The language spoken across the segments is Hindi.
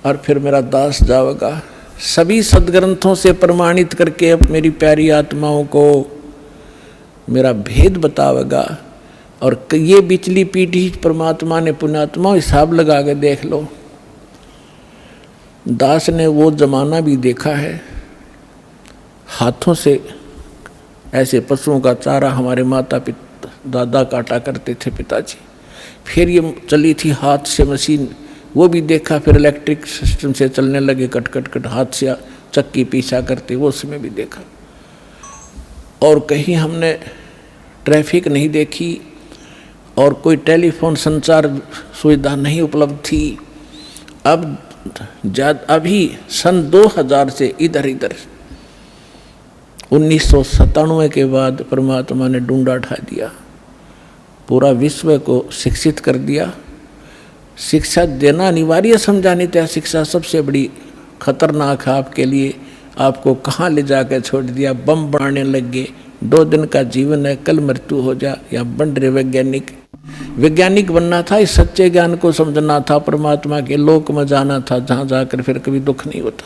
और फिर मेरा दास जावेगा सभी सदग्रंथों से प्रमाणित करके अब मेरी प्यारी आत्माओं को मेरा भेद बतावेगा। और ये बिचली पीढ़ी परमात्मा ने पुण्यात्मा हिसाब लगा के देख लो, दास ने वो जमाना भी देखा है, हाथों से ऐसे पशुओं का चारा हमारे माता पिता दादा काटा करते थे पिताजी। फिर ये चली थी हाथ से मशीन, वो भी देखा। फिर इलेक्ट्रिक सिस्टम से चलने लगे, कट कट कट हाथ से चक्की पीछा करते, वो उसमें भी देखा। और कहीं हमने ट्रैफिक नहीं देखी और कोई टेलीफोन संचार सुविधा नहीं उपलब्ध थी। अब अभी सन 2000 से इधर 1997 के बाद परमात्मा ने डूंडा उठा दिया, पूरा विश्व को शिक्षित कर दिया। शिक्षा देना अनिवार्य समझा, नहीं था शिक्षा सबसे बड़ी खतरनाक है आपके लिए। आपको कहाँ ले जाकर छोड़ दिया, बम बनाने लग गए। 2 दिन का जीवन है, कल मृत्यु हो जा। या बन रहे वैज्ञानिक बनना था, इस सच्चे ज्ञान को समझना था, परमात्मा के लोक में जाना था जहाँ जाकर फिर कभी दुख नहीं होता।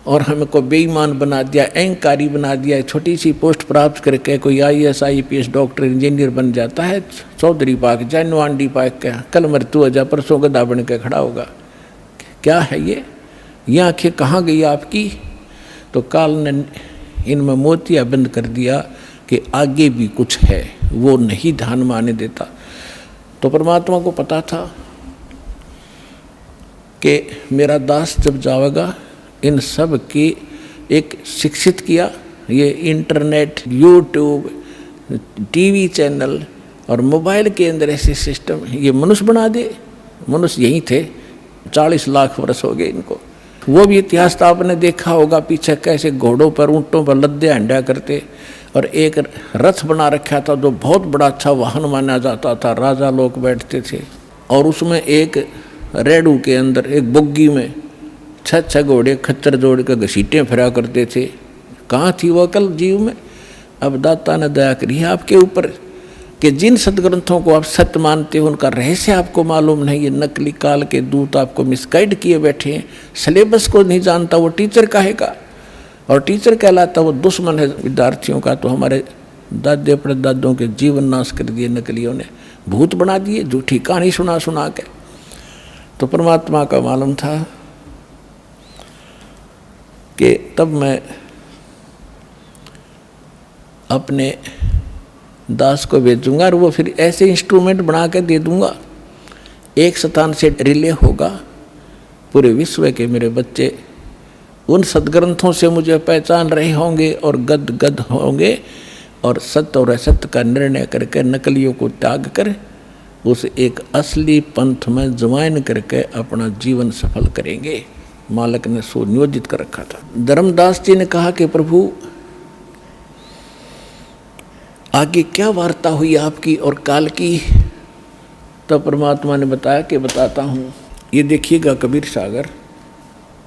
और हमको बेईमान बना दिया, अहंकारी बना दिया। छोटी सी पोस्ट प्राप्त करके कोई IAS IPS डॉक्टर इंजीनियर बन जाता है, चौधरी पाक जाए नवांडी पाक का, कल मृत्यु हो जा, परसों गधा बन के खड़ा होगा। क्या है ये आंखें कहाँ गई आपकी? तो काल ने इनमें मोतिया बंद कर दिया कि आगे भी कुछ है, वो नहीं ध्यान में आने देता। तो परमात्मा को पता था कि मेरा दास जब जाएगा, इन सब की एक शिक्षित किया। ये इंटरनेट, यूट्यूब, टीवी चैनल और मोबाइल के अंदर ऐसे सिस्टम ये मनुष्य बना दे। मनुष्य यहीं थे, 40 लाख वर्ष हो गए इनको। वो भी इतिहास तो आपने देखा होगा, पीछे कैसे घोड़ों पर ऊँटों पर लद्दे हंडा करते, और एक रथ बना रखा था जो बहुत बड़ा अच्छा वाहन माना जाता था, राजा लोग बैठते थे। और उसमें एक रेडू के अंदर एक बुग्गी में 6 घोड़े खच्चर जोड़ कर घसीटें फिरा करते थे। कहाँ थी वो अकल जीव में? अब दाता ने दया करी है आपके ऊपर कि जिन सदग्रंथों को आप सत्य मानते हो उनका रहस्य आपको मालूम नहीं। ये नकली काल के दूत आपको मिसगाइड किए बैठे हैं। सिलेबस को नहीं जानता वो टीचर कहेगा, और टीचर कहलाता वो दुश्मन है विद्यार्थियों का। तो हमारे दादे परदादों के जीवन नाश कर दिए नकलियों ने, भूत बना दिए, झूठी कहानी सुना के। तो परमात्मा का मालूम था कि तब मैं अपने दास को भेजूंगा और वो फिर ऐसे इंस्ट्रूमेंट बना के दे दूंगा, एक स्थान से रिले होगा पूरे विश्व के मेरे बच्चे उन सदग्रंथों से मुझे पहचान रहे होंगे और गद होंगे, और सत्य और असत्य का निर्णय करके नकलियों को त्याग कर उस एक असली पंथ में ज्वाइन करके अपना जीवन सफल करेंगे। मालिक ने सुनियोजित कर रखा था। धर्मदास जी ने कहा कि प्रभु आगे क्या वार्ता हुई आपकी और काल की? तब परमात्मा ने बताया कि बताता हूँ। ये देखिएगा कबीर सागर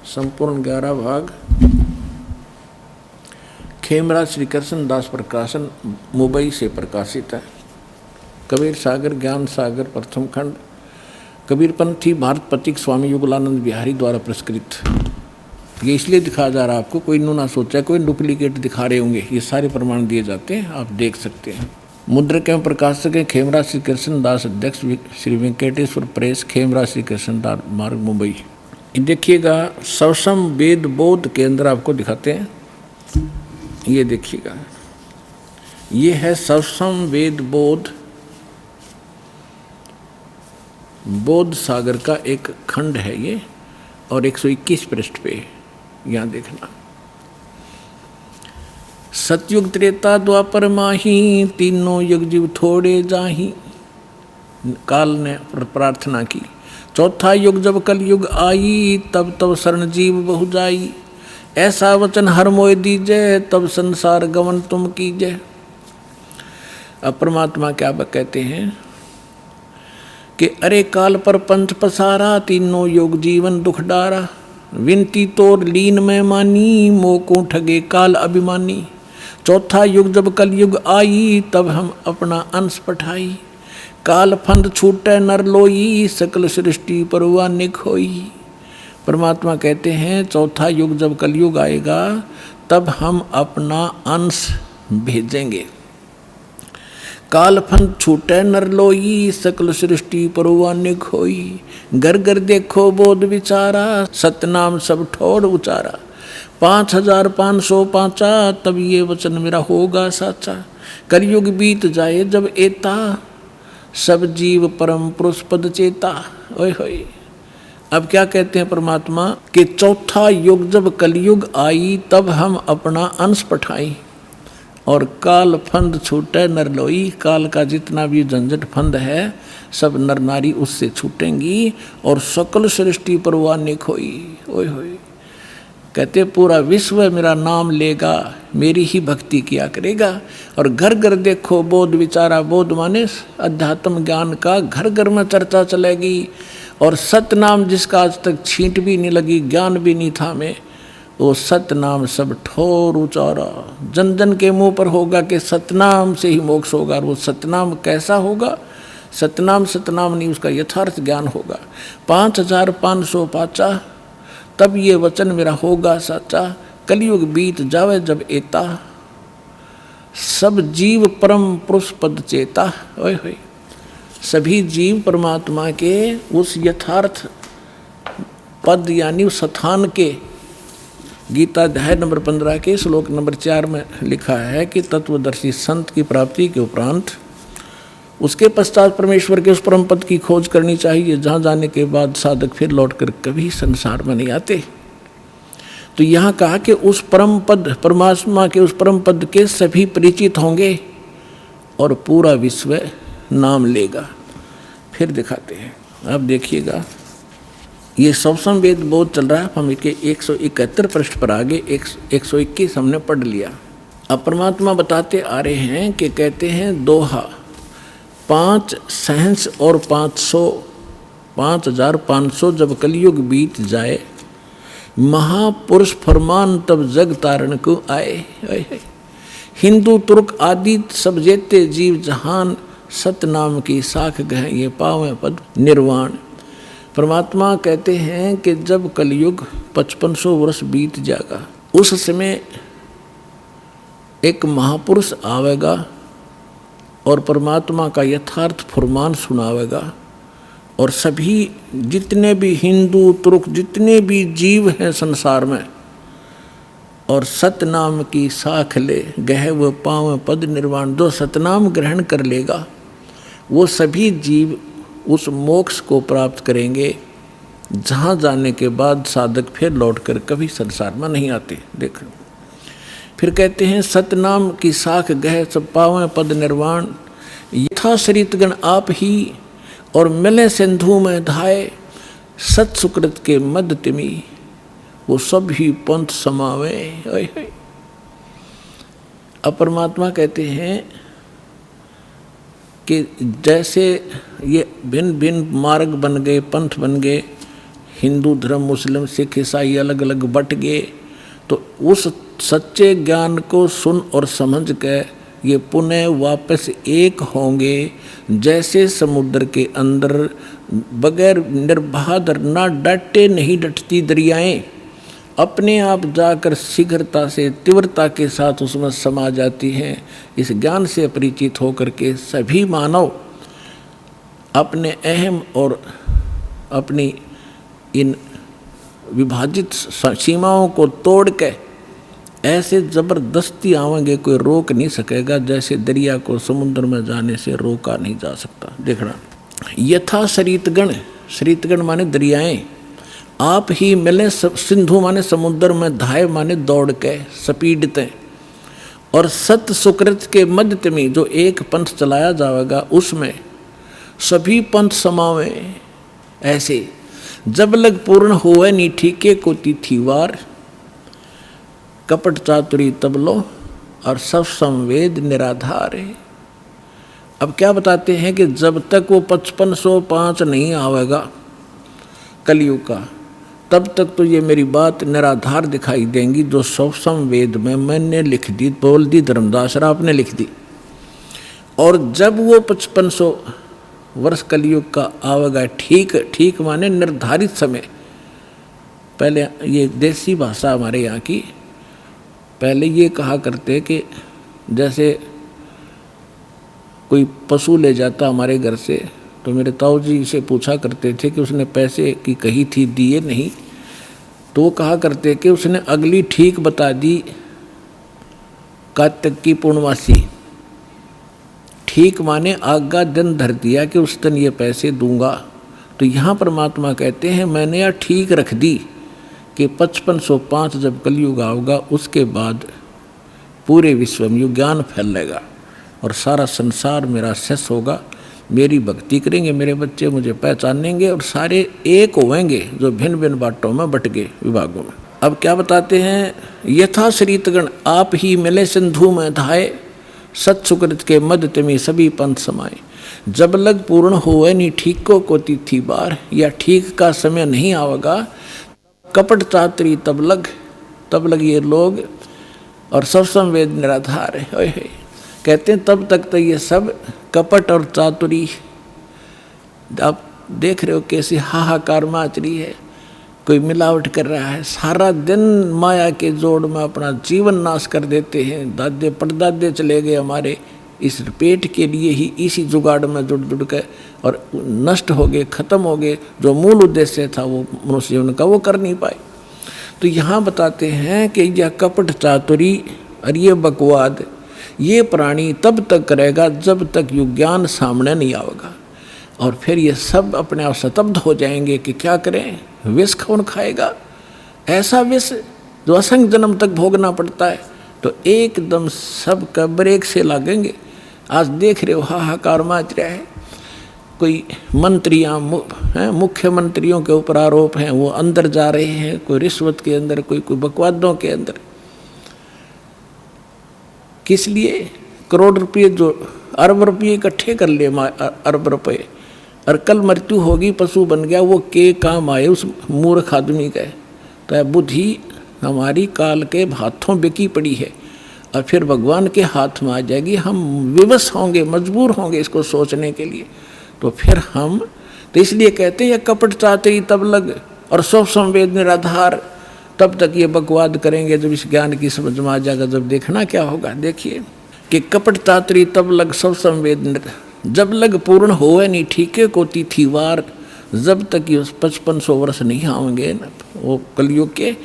संपूर्ण 11 भाग, खेमराज श्री कृष्ण दास प्रकाशन मुंबई से प्रकाशित है। कबीर सागर ज्ञान सागर प्रथम खंड, कबीरपंथी भारत पथिक स्वामी युगलानंद बिहारी द्वारा पुरस्कृत। ये इसलिए दिखाया जा रहा है आपको, कोई ना सोचा कोई डुप्लीकेट दिखा रहे होंगे, ये सारे प्रमाण दिए जाते हैं, आप देख सकते हैं। मुद्रक एवं प्रकाशक हैं खेमराज श्री कृष्ण दास, अध्यक्ष श्री वेंकटेश्वर प्रेस, खेमराज श्री कृष्ण दास मार्ग मुंबई। देखिएगा सवसम वेद बोध के अंदर आपको दिखाते हैं, ये देखिएगा ये है सवसम वेद बोध, बोध सागर का एक खंड है ये, और 121 पृष्ठ पे यहाँ देखना। सतयुग त्रेता द्वापर माही, तीनों युग जीव थोड़े जाही। काल ने प्रार्थना की, चौथा युग जब कल युग आई, तब तब शरण जीव बहु जाई। ऐसा वचन हर मोय दीजय, तब संसार गमन तुम कीजय। अब परमात्मा क्या कहते हैं कि अरे काल पर पंथ पसारा, तीनों योग जीवन दुख डारा। विनती तोर लीन में मानी, मोको ठगे काल अभिमानी। चौथा युग जब कल युग आई, तब हम अपना अंश पठाई। काल फंद छूटे नर लोई, सकल सृष्टि परवानिक होई। परमात्मा कहते हैं चौथा युग जब कलयुग आएगा तब हम अपना अंश भेजेंगे। कालफंद छूटे नर लोई, सकल सृष्टि परवानिक होई। घर घर देखो बोध विचारा, सतनाम सब ठोड़ उचारा। 5505 तब ये वचन मेरा होगा साचा। कलयुग बीत जाए जब एता, सब जीव परम पुरुष पद चेता। ओए होए। अब क्या कहते हैं परमात्मा कि चौथा युग जब कलयुग आई तब हम अपना अंश पठाई और काल फंद छूटे नर लोई। काल का जितना भी झंझट फंद है सब नर नारी उससे छूटेंगी और सकल सृष्टि परवानिक होई। ओए होए। कहते पूरा विश्व मेरा नाम लेगा, मेरी ही भक्ति किया करेगा। और घर घर देखो बोध विचारा। बोध माने अध्यात्म ज्ञान का घर घर में चर्चा चलेगी। और सतनाम जिसका आज तक छींट भी नहीं लगी, ज्ञान भी नहीं था में, वो सतनाम सब ठोर उचारा। जन जन के मुंह पर होगा कि सतनाम से ही मोक्ष होगा। और वो सतनाम कैसा होगा? सतनाम सतनाम नहीं, उसका यथार्थ ज्ञान होगा। 5505 तब ये वचन मेरा होगा साचा। कलयुग बीत जावे जब एता, सब जीव परम पुरुष पद चेता। ओए होए। सभी जीव परमात्मा के उस यथार्थ पद यानी उस स्थान के, गीता अध्याय नंबर 15 के श्लोक नंबर 4 में लिखा है कि तत्वदर्शी संत की प्राप्ति के उपरांत उसके पश्चात परमेश्वर के उस परम पद की खोज करनी चाहिए जहाँ जाने के बाद साधक फिर लौटकर कभी संसार में नहीं आते। तो यहाँ कहा कि उस परम पद, परमात्मा के उस परम पद के सभी परिचित होंगे और पूरा विश्व नाम लेगा। फिर दिखाते हैं। अब देखिएगा, ये सवसम वेद बोध चल रहा है। हम इसके 171 पृष्ठ पर आगे 121 हमने पढ़ लिया। अब परमात्मा बताते आ रहे हैं कि कहते हैं दोहा 5 सहंस और 5500 जब कलयुग बीत जाए, महापुरुष फरमान तब जग तारण को आए। हिंदू तुर्क आदि सब जेते जीव जहान, सतनाम की साख गह ये पावे पद निर्वाण। परमात्मा कहते हैं कि जब कलयुग 5500 वर्ष बीत जाएगा, उस समय एक महापुरुष आवेगा और परमात्मा का यथार्थ फरमान सुनावेगा। और सभी जितने भी हिंदू तुर्क जितने भी जीव हैं संसार में, और सतनाम की साख ले गह व पाँव पद निर्वाण। जो सतनाम ग्रहण कर लेगा वो सभी जीव उस मोक्ष को प्राप्त करेंगे जहाँ जाने के बाद साधक फिर लौटकर कभी संसार में नहीं आते। देखो फिर कहते हैं सतनाम की साख गह सब पावें पद निर्वाण। यथा सरितगण आप ही और मिले सिंधु में धाये, सत सुकृत के मद तिमी वो सब ही पंथ समावे। अब परमात्मा कहते हैं कि जैसे ये भिन्न भिन्न मार्ग बन गए, पंथ बन गए, हिंदू धर्म, मुस्लिम, सिख, ईसाई अलग अलग बट गए, तो उस सच्चे ज्ञान को सुन और समझ के ये पुनः वापस एक होंगे। जैसे समुद्र के अंदर बगैर निर्बाध ना डटे नहीं डटती दरियाएं, अपने आप जाकर शीघ्रता से तीव्रता के साथ उसमें समा जाती हैं। इस ज्ञान से परिचित होकर के सभी मानव अपने अहम और अपनी इन विभाजित सीमाओं को तोड़ के ऐसे ज़बरदस्ती आवेंगे, कोई रोक नहीं सकेगा। जैसे दरिया को समुद्र में जाने से रोका नहीं जा सकता। देखना, यथा सरितगण, सरितगण माने दरियाएं, आप ही मिले सिंधु माने समुद्र में, धाय माने दौड़ के स्पीडते, और सत सुकृत के मध्य में जो एक पंथ चलाया जाएगा उसमें सभी पंथ समावे। ऐसे जब लग पूर्ण हुए नी ठीके को तिथिवार, कपट चातुरी तब लो और सब संवेद निराधार है। अब क्या बताते हैं कि जब तक वो 5505 नहीं आवेगा कलयुग का, तब तक तो ये मेरी बात निराधार दिखाई देंगी। जो सब संवेद में मैंने लिख दी, बोल दी, धर्मदास आपने लिख दी। और जब वो 5500 वर्ष कलयुग का आवेगा, ठीक ठीक माने निर्धारित समय, पहले ये देसी भाषा हमारे यहाँ की, पहले ये कहा करते कि जैसे कोई पशु ले जाता हमारे घर से, तो मेरे ताऊ जी से पूछा करते थे कि उसने पैसे की कही थी, दिए नहीं, तो वो कहा करते कि उसने अगली ठीक बता दी कार्तिक की पूर्णमासी। ठीक माने आगा दिन धर दिया कि उस दिन ये पैसे दूंगा। तो यहाँ परमात्मा कहते हैं मैंने यह ठीक रख दी कि 5505 जब कलयुग आओगा उसके बाद पूरे विश्व में ज्ञान फैलेगा और सारा संसार मेरा शेष होगा। मेरी भक्ति करेंगे मेरे बच्चे, मुझे पहचानेंगे और सारे एक होंगे जो भिन्न भिन्न बाटों में बट गए विभागों में। अब क्या बताते हैं, यथा श्रीतगण आप ही मिले सिंधु में धाये, सत सुकृत के मद तिमी सभी पंथ समाए। जब लग पूर्ण होए नी ठीक को कोती थी बार, या ठीक का समय नहीं आवेगा कपट चातरी तब लग ये लोग और सब संवेद निराधार है। कहते हैं तब तक तो ये सब कपट और चातुरी, आप देख रहे हो कैसी हाहाकार माच रही है, कोई मिलावट कर रहा है, सारा दिन माया के जोड़ में अपना जीवन नाश कर देते हैं। दादे परदादे चले गए हमारे इस पेट के लिए ही, इसी जुगाड़ में जुड़ के और नष्ट हो गए, खत्म हो गए। जो मूल उद्देश्य था वो मनुष्य जीवन का वो कर नहीं पाए। तो यहाँ बताते हैं कि यह कपट चातुरी और ये बकवाद ये प्राणी तब तक करेगा जब तक युज्ञान सामने नहीं आएगा, और फिर ये सब अपने आप स्तब्ध हो जाएंगे कि क्या करें, विष कौन खाएगा, ऐसा विष जो असंख्य जन्म तक भोगना पड़ता है। तो एकदम सब का ब्रेक से लगेंगे। आज देख रहे हो हाहाकार मच रहा है, कोई मंत्रियाँ मुख्यमंत्रियों के ऊपर आरोप हैं, वो अंदर जा रहे हैं, कोई रिश्वत के अंदर, कोई बकवादों के अंदर। किस लिए? करोड़ रुपये जो अरब रुपये इकट्ठे कर लिए, अरब रुपये, और कल मृत्यु होगी, पशु बन गया, वो के काम आए उस मूर्ख आदमी का। तो बुद्धि हमारी काल के हाथों बिकी पड़ी है और फिर भगवान के हाथ में आ जाएगी। हम विवश होंगे, मजबूर होंगे इसको सोचने के लिए। तो फिर हम तो इसलिए कहते हैं कपट चातरी तब लग और सब संवेद निराधार, तब तक ये बकवाद करेंगे जब इस ज्ञान की समझ में आ जाएगा। जब देखना क्या होगा, देखिए कि कपट चातरी तब लग सब संवेद, जब लग पूर्ण होए नहीं ठीके को तिथि वार, जब तक ये 5500 वर्ष नहीं आएंगे न वो कलयुग के,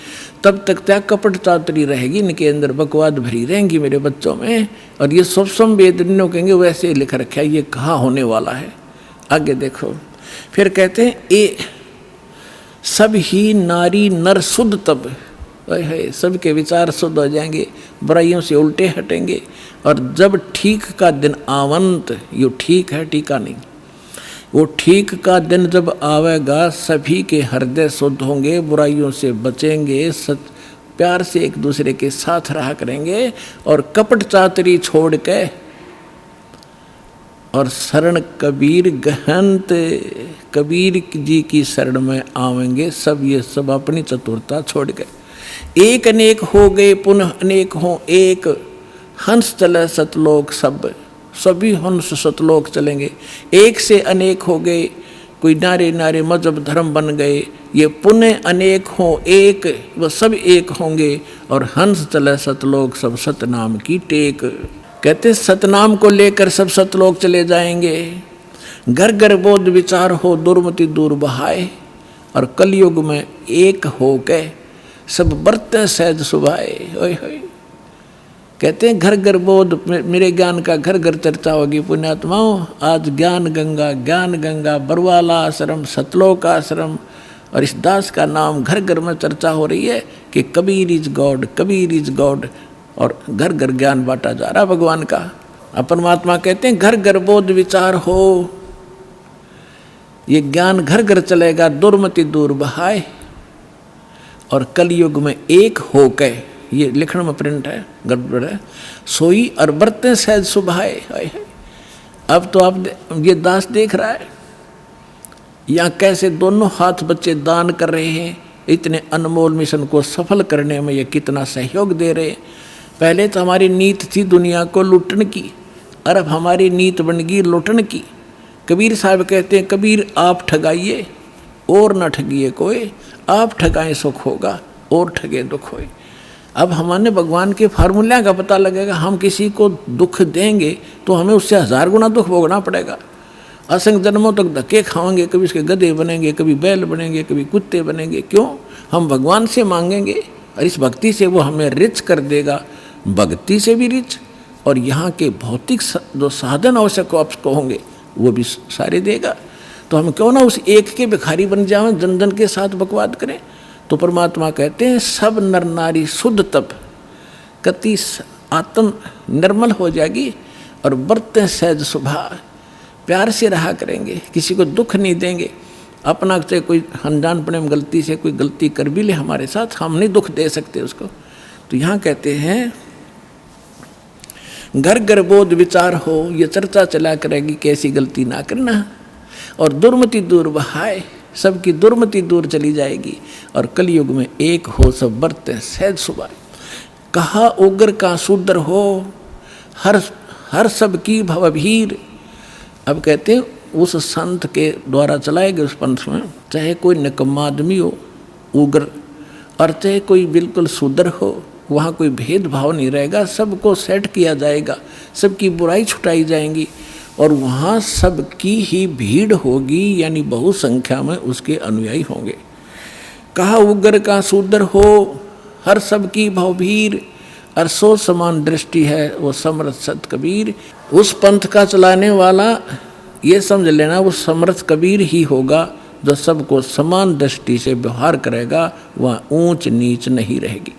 तब तक त्या कपट चातरी रहेगी, इनके अंदर बकवाद भरी रहेंगी मेरे बच्चों में। और ये सब संवेद कहेंगे वैसे लिख रखा है, ये कहाँ होने वाला है। आगे देखो फिर कहते हैं ए सब ही नारी नर शुद्ध तब, है सबके विचार शुद्ध हो जाएंगे, बुराइयों से उल्टे हटेंगे। और जब ठीक का दिन आवंत, ये ठीक है टीका नहीं, वो ठीक का दिन जब आवेगा सभी के हृदय शुद्ध होंगे, बुराइयों से बचेंगे, प्यार से एक दूसरे के साथ रहा करेंगे और कपट चातरी छोड़ के और शरण कबीर गहंत, कबीर जी की शरण में आवेंगे सब। ये सब अपनी चतुरता छोड़ के एक अनेक हो गए पुनः अनेक हो एक, हंस चले सतलोक सब, सभी हंस सतलोक चलेंगे। एक से अनेक हो गए, कोई नारे नारे मजहब धर्म बन गए, ये पुनः अनेक हो एक, वह सब एक होंगे और हंस चले सतलोक सब सतनाम की टेक। कहते सतनाम को लेकर सब सतलोक चले जाएंगे। घर घर बोध विचार हो दुर्मति दूर बहाए, और कलयुग में एक हो के सब बरते सहज सुभाए। ओए होए कहते हैं घर घर बोध, मेरे ज्ञान का घर घर चर्चा होगी पुण्यात्माओं। आज ज्ञान गंगा बरवाला आश्रम, सतलोक आश्रम और इस दास का नाम घर घर में चर्चा हो रही है कि Kabir is God, Kabir is God, और घर घर ज्ञान बांटा जा रहा भगवान का। परमात्मा कहते हैं घर घर बोध विचार हो, ये ज्ञान घर घर चलेगा, दुर्मति दूर बहाए, और कलयुग में एक हो के, ये लिखण में प्रिंट है गड़बड़ है, सोई और बरते सहज सुभाए। अब तो आप ये दास देख रहा है यहाँ कैसे दोनों हाथ बच्चे दान कर रहे हैं, इतने अनमोल मिशन को सफल करने में ये कितना सहयोग दे रहे हैं। पहले तो हमारी नीत थी दुनिया को लूटने की, और अब हमारी नीत बन गई लूटने की। कबीर साहब कहते हैं कबीर आप ठगाइए और न ठगिए कोई, आप ठगाएं सुख होगा और ठगे दुख होए। अब हमारे भगवान के फार्मूला का पता लगेगा। हम किसी को दुख देंगे तो हमें उससे 1000 गुना दुख भोगना पड़ेगा। असंख्य जन्मों तक धक्के खाएंगे, कभी उसके गधे बनेंगे, कभी बैल बनेंगे, कभी कुत्ते बनेंगे। क्यों? हम भगवान से मांगेंगे और इस भक्ति से वो हमें रिच कर देगा, भक्ति से भी रिच, और यहाँ के भौतिक जो साधन आवश्यक आपको होंगे वो भी सारे देगा। तो हम क्यों ना उस एक के भिखारी बन जाएं, जन जन के साथ बकवाद करें। तो परमात्मा कहते हैं सब नर नारी शुद्ध तप कति आत्म निर्मल हो जाएगी और बरतें सहज स्वभाव, प्यार से रहा करेंगे, किसी को दुख नहीं देंगे। अपना से कोई अनजानपने में गलती से कोई गलती कर भी ले हमारे साथ, हम नहीं दुख दे सकते उसको। तो यहाँ कहते हैं घर घर बोध विचार हो, ये चर्चा चला करेगी कैसी गलती ना करना, और दुर्मति दूर बहाए, सबकी दुर्मति दूर चली जाएगी, और कलयुग में एक हो सब बरते सहज सुबह। कहा उग्र का शूद्र हो, हर सब की भवभीर। अब कहते हैं उस संत के द्वारा चलाए गए उस पंथ में चाहे कोई निकम्मा आदमी हो उग्र, और चाहे कोई बिल्कुल शूद्र हो, वहाँ कोई भेदभाव नहीं रहेगा, सबको सेट किया जाएगा, सबकी बुराई छुटाई जाएंगी, और वहाँ सबकी ही भीड़ होगी, यानी बहु संख्या में उसके अनुयायी होंगे। कहा उग्र का शूद्र हो, हर सबकी भवभीर, और सो समान दृष्टि है वो समर्थ सत कबीर। उस पंथ का चलाने वाला ये समझ लेना वो समर्थ कबीर ही होगा जो सबको समान दृष्टि से व्यवहार करेगा, वहाँ ऊंच नीच नहीं रहेगी।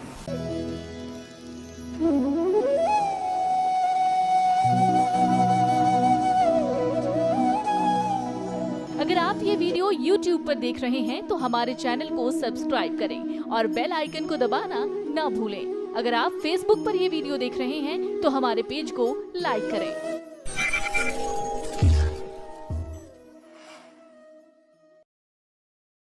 अगर आप ये वीडियो YouTube पर देख रहे हैं तो हमारे चैनल को सब्सक्राइब करें और बेल आइकन को दबाना ना भूलें। अगर आप Facebook पर ये वीडियो देख रहे हैं तो हमारे पेज को लाइक करें।